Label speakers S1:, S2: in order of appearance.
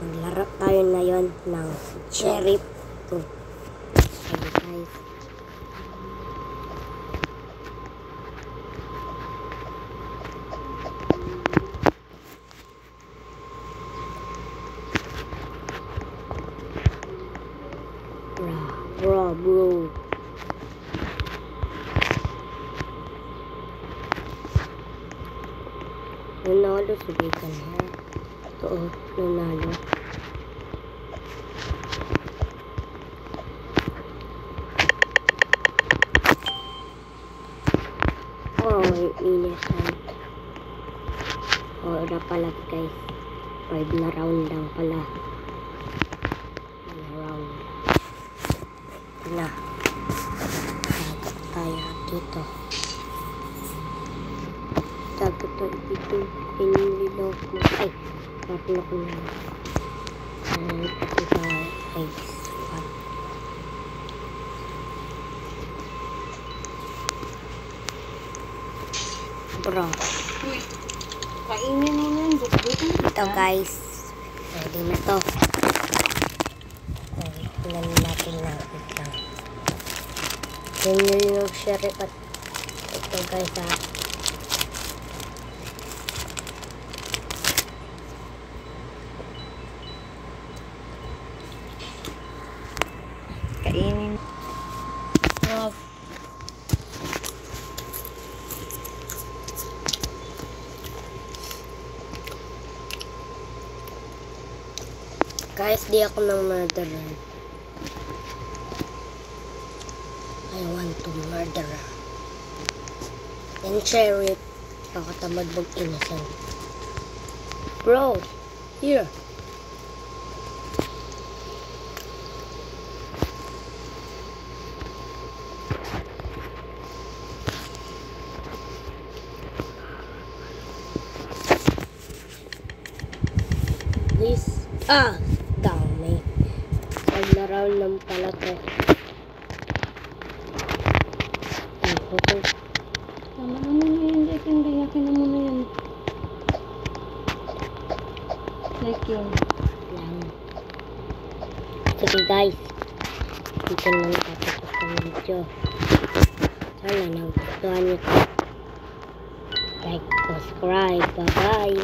S1: Maglaro tayo ngayon ng cherry fruit. Okay guys. Bro. Nanalo subikan ha. Ito nanalo. Oh, innocent. Oh, na pala guys. 5 na round lang pala. Na tago tayo dito. Tago tayo dito. Inilog mo. Ay, parlo ko na. Pati sa ice spot. Bro.
S2: Uy, kainin mo na yun.
S1: Ito guys. Ready na to. Tingnan natin lang itang. Yan yung sheriff at ito guys ha.
S2: Kainin. Oh.
S1: Guys, di ako ng murderer. I want to murder. And sheriff. Nakatamad mag-innocent. Bro, here. Please. Dami. Naglaraw lang pala to.
S2: Tama na muna yun, Jason. Gayakin na muna yun. Like yun.
S1: Lang. Sige guys. Dito na natatapos ang video. Sana nagustuhan nyo. Like, subscribe. Bye-bye.